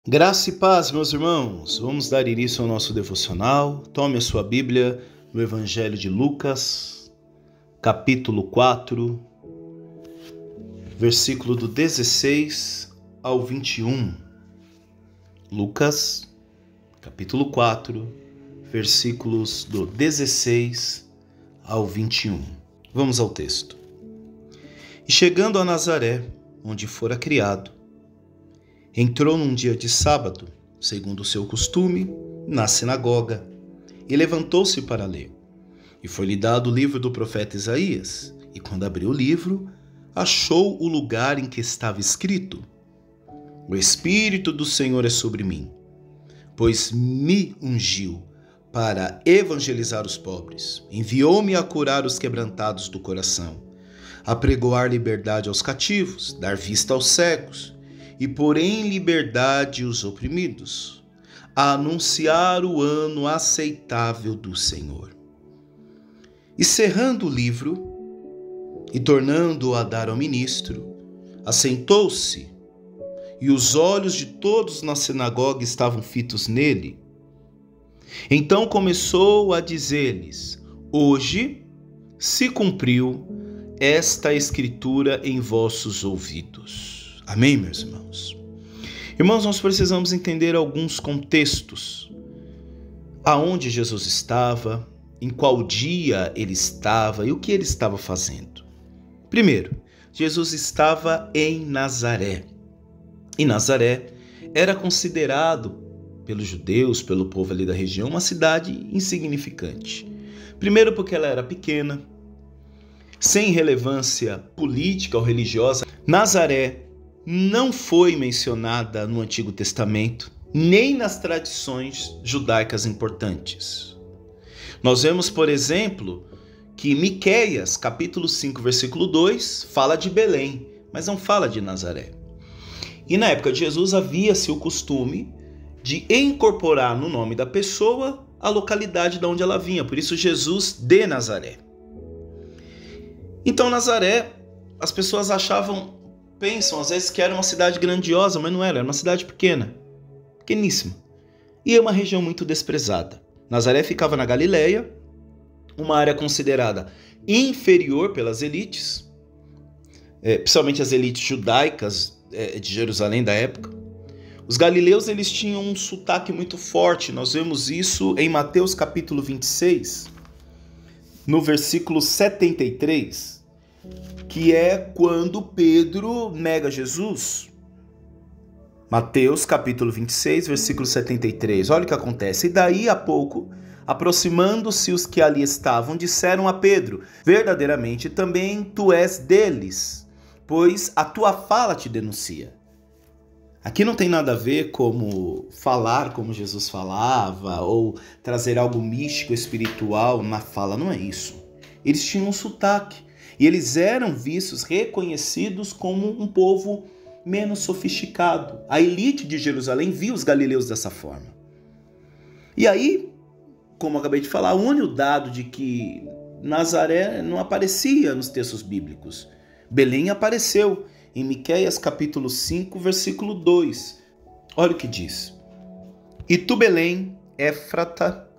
Graça e paz, meus irmãos. Vamos dar início ao nosso devocional. Tome a sua Bíblia no Evangelho de Lucas, capítulo 4, versículo do 16 ao 21. Lucas, capítulo 4, versículos do 16 ao 21. Vamos ao texto. E chegando a Nazaré, onde fora criado, entrou num dia de sábado, segundo o seu costume, na sinagoga, e levantou-se para ler. E foi-lhe dado o livro do profeta Isaías, e quando abriu o livro, achou o lugar em que estava escrito: O Espírito do Senhor é sobre mim, pois me ungiu para evangelizar os pobres, enviou-me a curar os quebrantados do coração, a pregoar liberdade aos cativos, dar vista aos cegos, e pôr em liberdade os oprimidos, a anunciar o ano aceitável do Senhor. E cerrando o livro, e tornando-o a dar ao ministro, assentou-se, e os olhos de todos na sinagoga estavam fitos nele. Então começou a dizer-lhes: Hoje se cumpriu esta escritura em vossos ouvidos. Amém, meus irmãos? Irmãos, nós precisamos entender alguns contextos. Aonde Jesus estava, em qual dia ele estava e o que ele estava fazendo. Primeiro, Jesus estava em Nazaré. E Nazaré era considerado pelos judeus, pelo povo ali da região, uma cidade insignificante. Primeiro porque ela era pequena, sem relevância política ou religiosa. Nazaré não foi mencionada no Antigo Testamento, nem nas tradições judaicas importantes. Nós vemos, por exemplo, que Miqueias, capítulo 5, versículo 2, fala de Belém, mas não fala de Nazaré. E na época de Jesus havia-se o costume de incorporar no nome da pessoa a localidade de onde ela vinha, por isso Jesus de Nazaré. Então Nazaré, as pessoas pensam às vezes que era uma cidade grandiosa, mas não era uma cidade pequena, pequeníssima. E é uma região muito desprezada. Nazaré ficava na Galileia, uma área considerada inferior pelas elites, principalmente as elites judaicas de Jerusalém da época. Os galileus eles tinham um sotaque muito forte, nós vemos isso em Mateus capítulo 26, no versículo 73, que é quando Pedro nega Jesus. Mateus capítulo 26, versículo 73. Olha o que acontece. E daí a pouco, aproximando-se os que ali estavam, disseram a Pedro: Verdadeiramente também tu és deles, pois a tua fala te denuncia. Aqui não tem nada a ver como falar como Jesus falava, ou trazer algo místico, espiritual na fala, não é isso. Eles tinham um sotaque. E eles eram vistos, reconhecidos como um povo menos sofisticado. A elite de Jerusalém via os galileus dessa forma. E aí, como eu acabei de falar, une o dado de que Nazaré não aparecia nos textos bíblicos. Belém apareceu em Miqueias capítulo 5, versículo 2. Olha o que diz. E tu, Belém, Éfrata,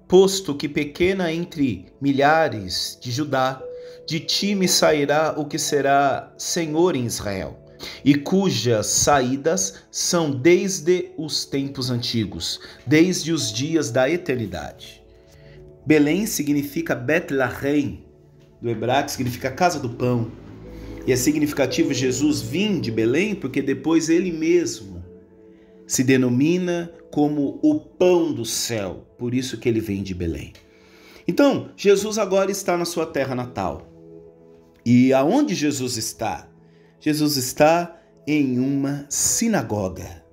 posto que pequena entre milhares de Judá, de ti me sairá o que será Senhor em Israel, e cujas saídas são desde os tempos antigos, desde os dias da eternidade. Belém significa Betlehem, do hebraico significa casa do pão. E é significativo Jesus vir de Belém, porque depois ele mesmo se denomina como o pão do céu, por isso que ele vem de Belém. Então, Jesus agora está na sua terra natal. E aonde Jesus está? Jesus está em uma sinagoga.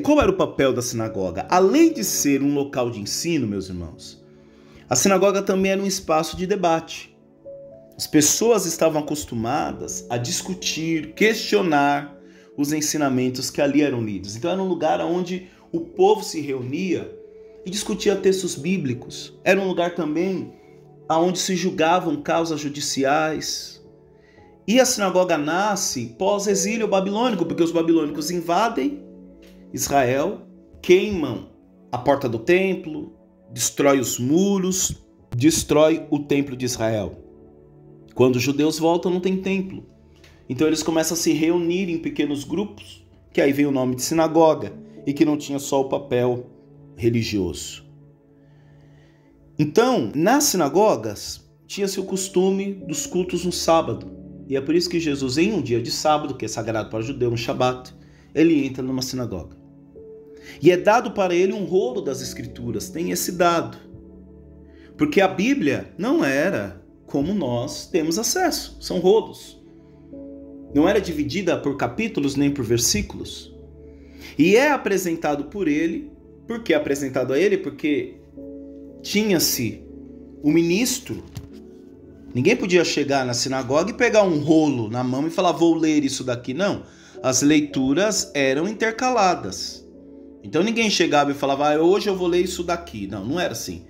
Qual era o papel da sinagoga? Além de ser um local de ensino, meus irmãos, a sinagoga também era um espaço de debate. As pessoas estavam acostumadas a discutir, questionar os ensinamentos que ali eram lidos. Então era um lugar onde o povo se reunia e discutia textos bíblicos. Era um lugar também onde se julgavam causas judiciais. E a sinagoga nasce pós-exílio babilônico, porque os babilônicos invadem Israel, queimam a porta do templo, destrói os muros, destrói o templo de Israel. Quando os judeus voltam, não tem templo. Então eles começam a se reunir em pequenos grupos, que aí vem o nome de sinagoga, e que não tinha só o papel religioso. Então, nas sinagogas, tinha-se o costume dos cultos no sábado. E é por isso que Jesus, em um dia de sábado, que é sagrado para o judeu, um shabat, ele entra numa sinagoga. E é dado para ele um rolo das escrituras, tem esse dado. Porque a Bíblia não era como nós temos acesso, são rolos. Não era dividida por capítulos nem por versículos. E é apresentado por ele, por que é apresentado a ele? Porque tinha-se o ministro. Ninguém podia chegar na sinagoga e pegar um rolo na mão e falar, vou ler isso daqui. Não, as leituras eram intercaladas. Então ninguém chegava e falava, hoje eu vou ler isso daqui. Não, não era assim.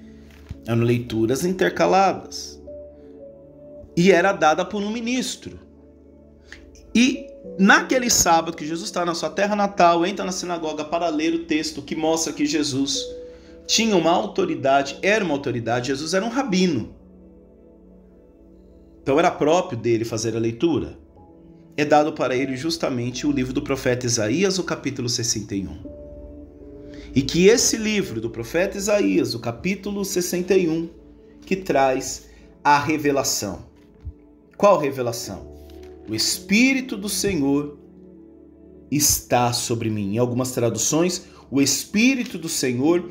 Eram leituras intercaladas. E era dada por um ministro. E naquele sábado que Jesus está na sua terra natal, entra na sinagoga para ler o texto que mostra que Jesus tinha uma autoridade, era uma autoridade, Jesus era um rabino. Então era próprio dele fazer a leitura. É dado para ele justamente o livro do profeta Isaías, o capítulo 61. E que esse livro do profeta Isaías, o capítulo 61, que traz a revelação. Qual revelação? O Espírito do Senhor está sobre mim. Em algumas traduções, o Espírito do Senhor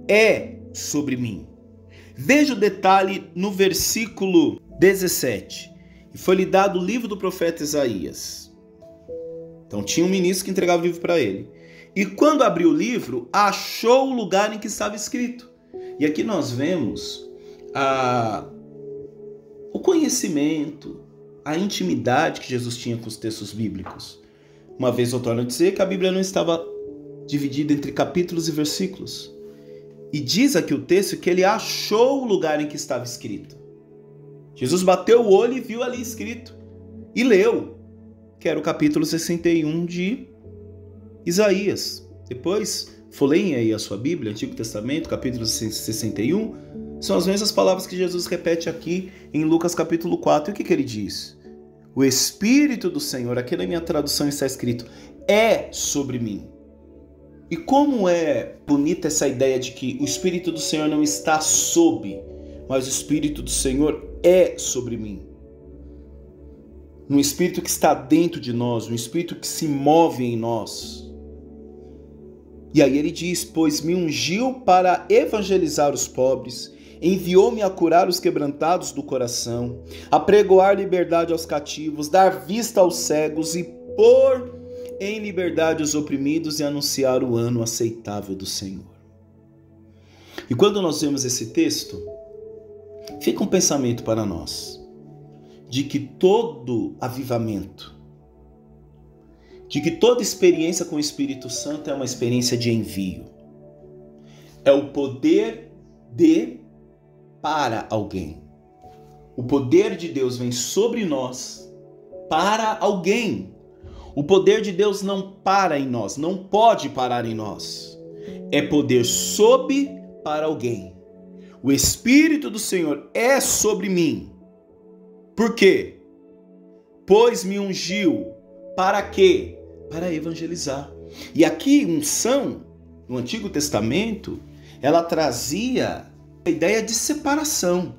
é sobre mim. Veja o detalhe no versículo 17. E foi-lhe dado o livro do profeta Isaías. Então tinha um ministro que entregava o livro para ele. E quando abriu o livro, achou o lugar em que estava escrito. E aqui nós vemos o conhecimento, a intimidade que Jesus tinha com os textos bíblicos. Uma vez eu torno a dizer que a Bíblia não estava dividida entre capítulos e versículos. E diz aqui o texto que ele achou o lugar em que estava escrito. Jesus bateu o olho e viu ali escrito. E leu, que era o capítulo 61 de Isaías. Depois, folheiem aí a sua Bíblia, Antigo Testamento, capítulo 61. São as mesmas palavras que Jesus repete aqui em Lucas capítulo 4. E o que ele diz? O Espírito do Senhor, aqui na minha tradução está escrito, é sobre mim. E como é bonita essa ideia de que o Espírito do Senhor não está sob, mas o Espírito do Senhor é sobre mim. Um Espírito que está dentro de nós, um Espírito que se move em nós. E aí ele diz, pois me ungiu para evangelizar os pobres, enviou-me a curar os quebrantados do coração, a pregoar liberdade aos cativos, dar vista aos cegos e pôr em liberdade os oprimidos e anunciar o ano aceitável do Senhor. E quando nós vemos esse texto, fica um pensamento para nós, de que todo avivamento, de que toda experiência com o Espírito Santo é uma experiência de envio. É o poder para alguém. O poder de Deus vem sobre nós para alguém. O poder de Deus não para em nós, não pode parar em nós. É poder sob para alguém. O Espírito do Senhor é sobre mim. Por quê? Pois me ungiu. Para quê? Para evangelizar. E aqui, unção, no Antigo Testamento, ela trazia a ideia de separação.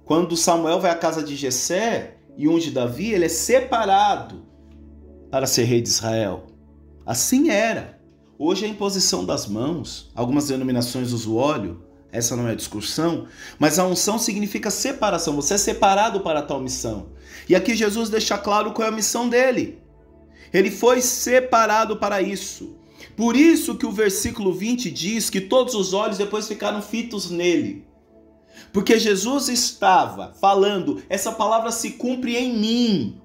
Quando Samuel vai à casa de Jessé e unge Davi, ele é separado para ser rei de Israel. Assim era. Hoje é a imposição das mãos. Algumas denominações usam o óleo. Essa não é a discussão. Mas a unção significa separação. Você é separado para tal missão. E aqui Jesus deixa claro qual é a missão dele. Ele foi separado para isso. Por isso que o versículo 20 diz que todos os olhos depois ficaram fitos nele. Porque Jesus estava falando, essa palavra se cumpre em mim.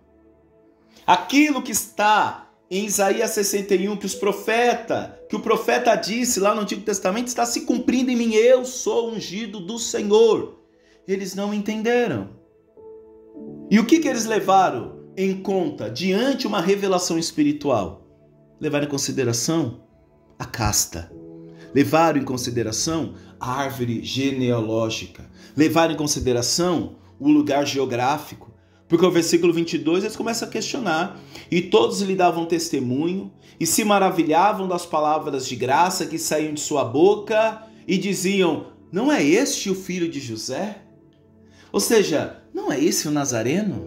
Aquilo que está em Isaías 61, que o profeta disse lá no Antigo Testamento, está se cumprindo em mim. Eu sou ungido do Senhor. Eles não entenderam. E o que eles levaram em conta diante de uma revelação espiritual? levaram em consideração a casta, levaram em consideração a árvore genealógica, levaram em consideração o lugar geográfico, porque o versículo 22 eles começam a questionar, e todos lhe davam testemunho, e se maravilhavam das palavras de graça que saíam de sua boca, e diziam, não é este o filho de José? Ou seja, não é esse o Nazareno?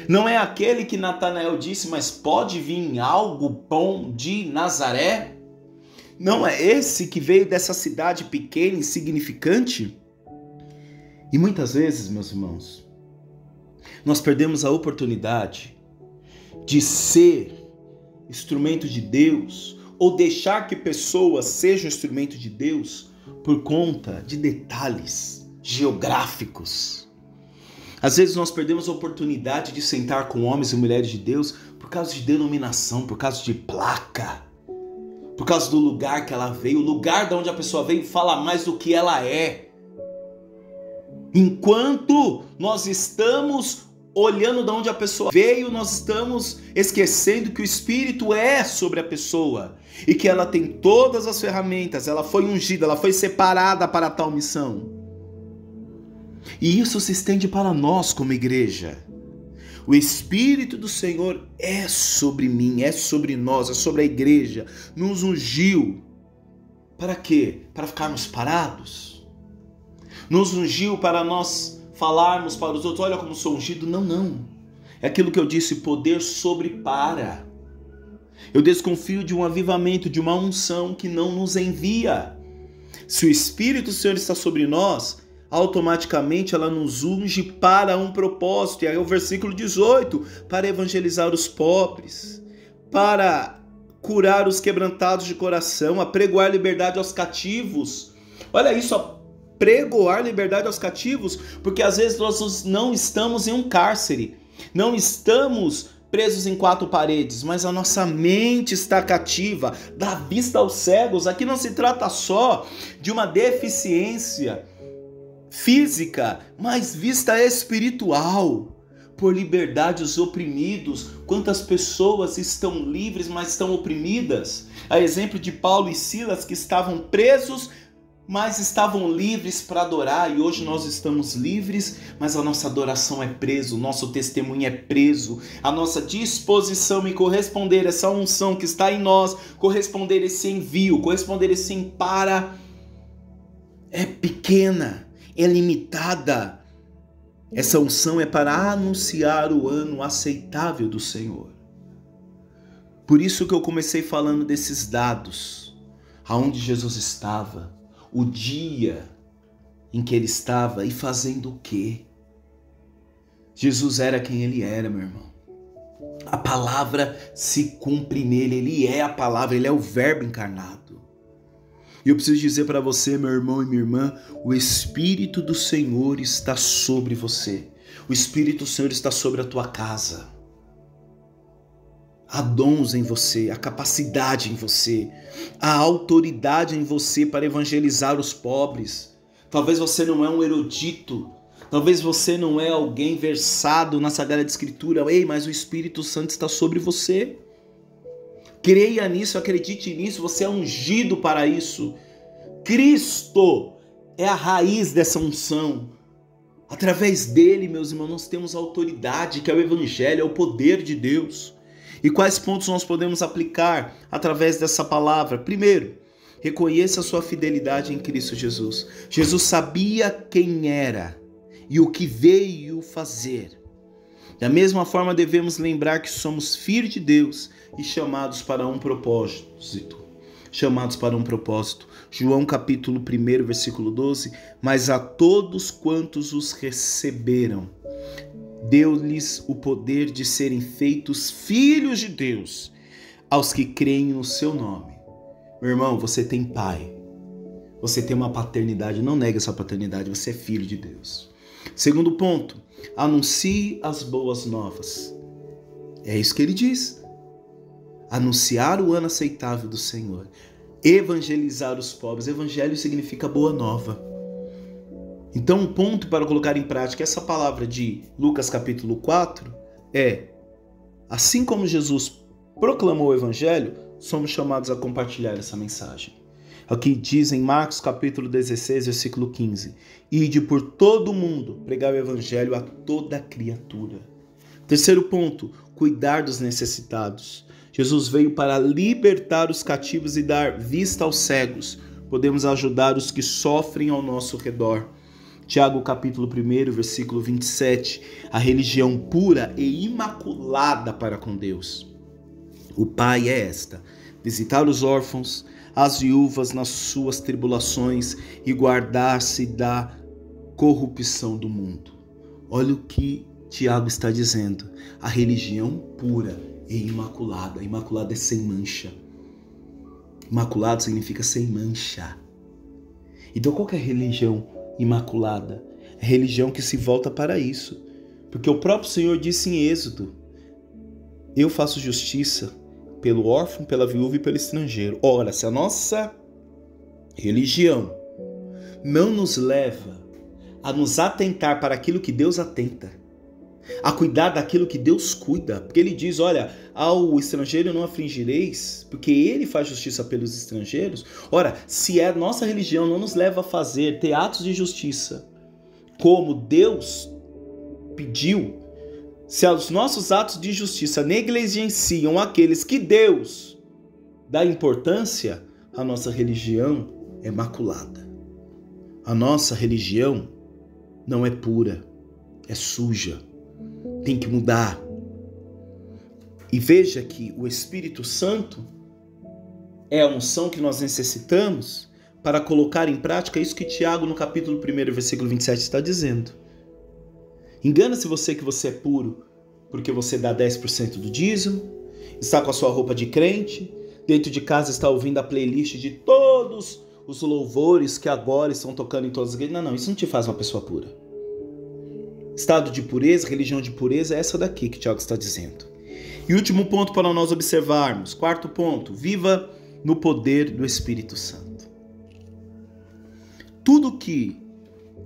Não é aquele que Natanael disse, mas pode vir algo bom de Nazaré? Não é esse que veio dessa cidade pequena e insignificante? E muitas vezes, meus irmãos, nós perdemos a oportunidade de ser instrumento de Deus ou deixar que pessoas sejam instrumento de Deus por conta de detalhes geográficos. Às vezes nós perdemos a oportunidade de sentar com homens e mulheres de Deus por causa de denominação, por causa de placa, por causa do lugar que ela veio. O lugar de onde a pessoa veio fala mais do que ela é. Enquanto nós estamos olhando de onde a pessoa veio, nós estamos esquecendo que o Espírito é sobre a pessoa e que ela tem todas as ferramentas, ela foi ungida, ela foi separada para tal missão. E isso se estende para nós como igreja. O Espírito do Senhor é sobre mim, é sobre nós, é sobre a igreja. Nos ungiu. Para quê? Para ficarmos parados? Nos ungiu para nós falarmos para os outros, olha como sou ungido? Não, não. É aquilo que eu disse, poder sobrepara. Eu desconfio de um avivamento, de uma unção que não nos envia. Se o Espírito do Senhor está sobre nós, automaticamente ela nos unge para um propósito. E aí o versículo 18, para evangelizar os pobres, para curar os quebrantados de coração, a pregoar liberdade aos cativos. Olha isso, a pregoar liberdade aos cativos, porque às vezes nós não estamos em um cárcere, não estamos presos em quatro paredes, mas a nossa mente está cativa, dá vista aos cegos. Aqui não se trata só de uma deficiência física, mas vista espiritual, por liberdade os oprimidos. Quantas pessoas estão livres, mas estão oprimidas? A exemplo de Paulo e Silas, que estavam presos, mas estavam livres para adorar, e hoje nós estamos livres, mas a nossa adoração é presa, o nosso testemunho é preso, a nossa disposição em corresponder a essa unção que está em nós, corresponder a esse envio, corresponder a esse para, é pequena, é limitada. Essa unção é para anunciar o ano aceitável do Senhor. Por isso que eu comecei falando desses dados, aonde Jesus estava, o dia em que ele estava e fazendo o quê? Jesus era quem ele era, meu irmão. A palavra se cumpre nele, ele é a palavra, ele é o verbo encarnado. E eu preciso dizer para você, meu irmão e minha irmã, o Espírito do Senhor está sobre você. O Espírito do Senhor está sobre a tua casa. Há dons em você, a capacidade em você, a autoridade em você para evangelizar os pobres. Talvez você não é um erudito, talvez você não é alguém versado na Sagrada Escritura, ei, mas o Espírito Santo está sobre você. Creia nisso, acredite nisso, você é ungido para isso. Cristo é a raiz dessa unção. Através dele, meus irmãos, nós temos a autoridade, que é o Evangelho, é o poder de Deus. E quais pontos nós podemos aplicar através dessa palavra? Primeiro, reconheça a sua fidelidade em Cristo Jesus. Jesus sabia quem era e o que veio fazer. Da mesma forma, devemos lembrar que somos filhos de Deus e chamados para um propósito. Chamados para um propósito. João capítulo 1, versículo 12. Mas a todos quantos os receberam, deu-lhes o poder de serem feitos filhos de Deus, aos que creem no seu nome. Meu irmão, você tem pai. Você tem uma paternidade. Não negue essa paternidade. Você é filho de Deus. Segundo ponto, anuncie as boas novas. É isso que ele diz. Anunciar o ano aceitável do Senhor. Evangelizar os pobres. Evangelho significa boa nova. Então, um ponto para colocar em prática essa palavra de Lucas capítulo 4 é, assim como Jesus proclamou o evangelho, somos chamados a compartilhar essa mensagem. Aqui diz em Marcos capítulo 16, versículo 15: Ide por todo o mundo, pregar o evangelho a toda criatura. Terceiro ponto, cuidar dos necessitados. Jesus veio para libertar os cativos e dar vista aos cegos. Podemos ajudar os que sofrem ao nosso redor. Tiago capítulo 1, versículo 27, a religião pura e imaculada para com Deus. O Pai é esta: visitar os órfãos, as viúvas nas suas tribulações e guardar-se da corrupção do mundo. Olha o que Tiago está dizendo: a religião pura e imaculada. Imaculada é sem mancha. Imaculado significa sem mancha. Então qual que é a religião imaculada? É a religião que se volta para isso. Porque o próprio Senhor disse em Êxodo: eu faço justiça pelo órfão, pela viúva e pelo estrangeiro. Ora, se a nossa religião não nos leva a nos atentar para aquilo que Deus atenta, a cuidar daquilo que Deus cuida, porque ele diz, olha, ao estrangeiro não afligireis, porque ele faz justiça pelos estrangeiros. Ora, se a nossa religião não nos leva a ter atos de justiça como Deus pediu, se os nossos atos de justiça negligenciam aqueles que Deus dá importância, a nossa religião é maculada. A nossa religião não é pura, é suja. Tem que mudar. E veja que o Espírito Santo é a unção que nós necessitamos para colocar em prática isso que Tiago no capítulo 1, versículo 27 está dizendo. Engana-se você que você é puro porque você dá 10% do dízimo, está com a sua roupa de crente, dentro de casa está ouvindo a playlist de todos os louvores que agora estão tocando em todas as igrejas. Não, isso não te faz uma pessoa pura. Estado de pureza, religião de pureza é essa daqui que Tiago está dizendo. E último ponto para nós observarmos, quarto ponto, viva no poder do Espírito Santo. Tudo que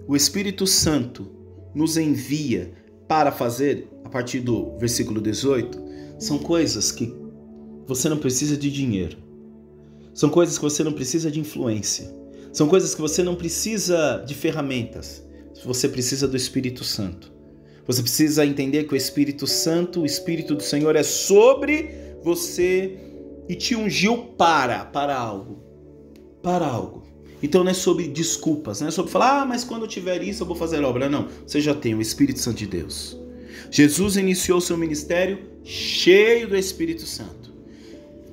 o Espírito Santo nos envia para fazer, a partir do versículo 18, são coisas que você não precisa de dinheiro. São coisas que você não precisa de influência. São coisas que você não precisa de ferramentas. Você precisa do Espírito Santo. Você precisa entender que o Espírito Santo, o Espírito do Senhor é sobre você e te ungiu para algo. Para algo. Então não é sobre desculpas, não é sobre falar, mas quando eu tiver isso eu vou fazer obra. Não, você já tem o Espírito Santo de Deus. Jesus iniciou seu ministério cheio do Espírito Santo.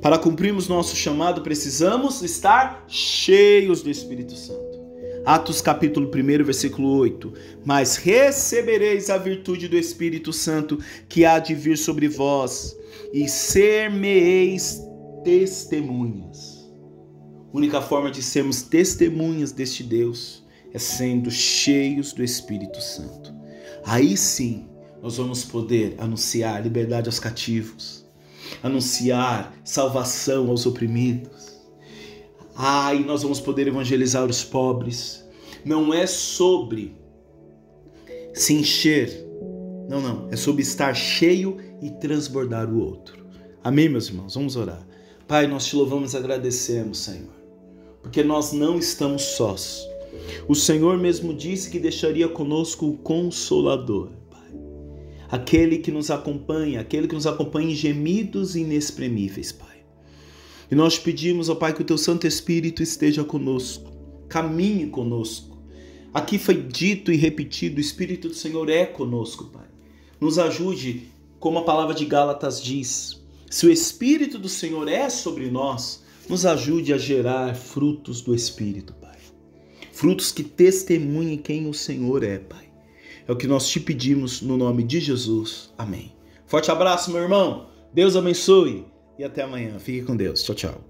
Para cumprirmos nosso chamado, precisamos estar cheios do Espírito Santo. Atos capítulo 1, versículo 8. Mas recebereis a virtude do Espírito Santo que há de vir sobre vós, e ser-me-eis testemunhas. A única forma de sermos testemunhas deste Deus é sendo cheios do Espírito Santo. Aí sim, nós vamos poder anunciar liberdade aos cativos, anunciar salvação aos oprimidos. E nós vamos poder evangelizar os pobres. Não é sobre se encher, não, é sobre estar cheio e transbordar o outro. Amém, meus irmãos? Vamos orar. Pai, nós te louvamos e agradecemos, Senhor, porque nós não estamos sós. O Senhor mesmo disse que deixaria conosco o Consolador, Pai. Aquele que nos acompanha em gemidos inexprimíveis, Pai. E nós pedimos, ó Pai, que o Teu Santo Espírito esteja conosco, caminhe conosco. Aqui foi dito e repetido, o Espírito do Senhor é conosco, Pai. Nos ajude, como a palavra de Gálatas diz, se o Espírito do Senhor é sobre nós, nos ajude a gerar frutos do Espírito, Pai. Frutos que testemunhem quem o Senhor é, Pai. É o que nós te pedimos no nome de Jesus. Amém. Forte abraço, meu irmão. Deus abençoe. E até amanhã. Fique com Deus. Tchau, tchau.